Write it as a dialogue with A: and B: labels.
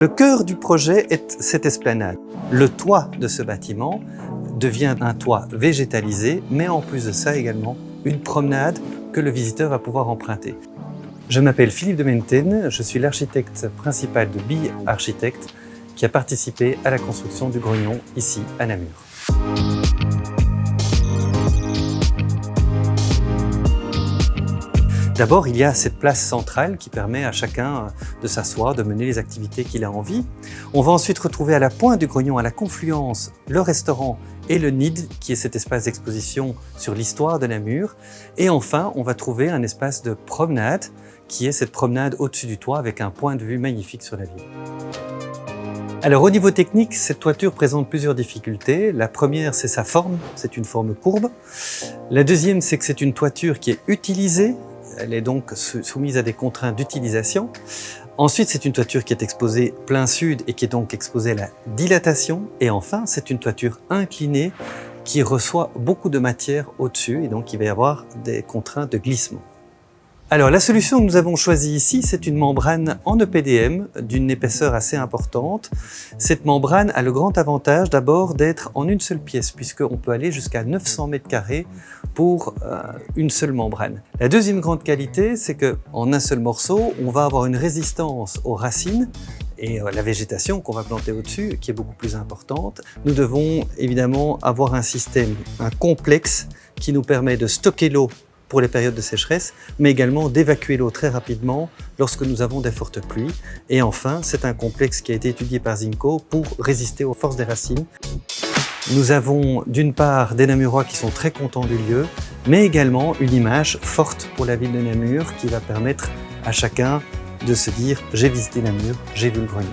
A: Le cœur du projet est cette esplanade. Le toit de ce bâtiment devient un toit végétalisé, mais en plus de ça également une promenade que le visiteur va pouvoir emprunter. Je m'appelle Philippe de Menten, je suis l'architecte principal de Bille Architecte qui a participé à la construction du grognon ici à Namur. D'abord, il y a cette place centrale qui permet à chacun de s'asseoir, de mener les activités qu'il a envie. On va ensuite retrouver à la pointe du grognon, à la confluence, le restaurant et le NID, qui est cet espace d'exposition sur l'histoire de Namur. Et enfin, on va trouver un espace de promenade, qui est cette promenade au-dessus du toit avec un point de vue magnifique sur la ville. Alors au niveau technique, cette toiture présente plusieurs difficultés. La première, c'est sa forme, c'est une forme courbe. La deuxième, c'est que c'est une toiture qui est utilisée. Elle est donc soumise à des contraintes d'utilisation. Ensuite, c'est une toiture qui est exposée plein sud et qui est donc exposée à la dilatation. Et enfin, c'est une toiture inclinée qui reçoit beaucoup de matière au-dessus et donc il va y avoir des contraintes de glissement. Alors la solution que nous avons choisie ici, c'est une membrane en EPDM d'une épaisseur assez importante. Cette membrane a le grand avantage d'abord d'être en une seule pièce puisqu'on peut aller jusqu'à 900 mètres carrés pour une seule membrane. La deuxième grande qualité, c'est qu'en un seul morceau, on va avoir une résistance aux racines et la végétation qu'on va planter au-dessus qui est beaucoup plus importante. Nous devons évidemment avoir un système, un complexe qui nous permet de stocker l'eau pour les périodes de sécheresse, mais également d'évacuer l'eau très rapidement lorsque nous avons des fortes pluies. Et enfin, c'est un complexe qui a été étudié par Zinco pour résister aux forces des racines. Nous avons d'une part des Namurois qui sont très contents du lieu, mais également une image forte pour la ville de Namur qui va permettre à chacun de se dire « j'ai visité Namur, j'ai vu le grenier ».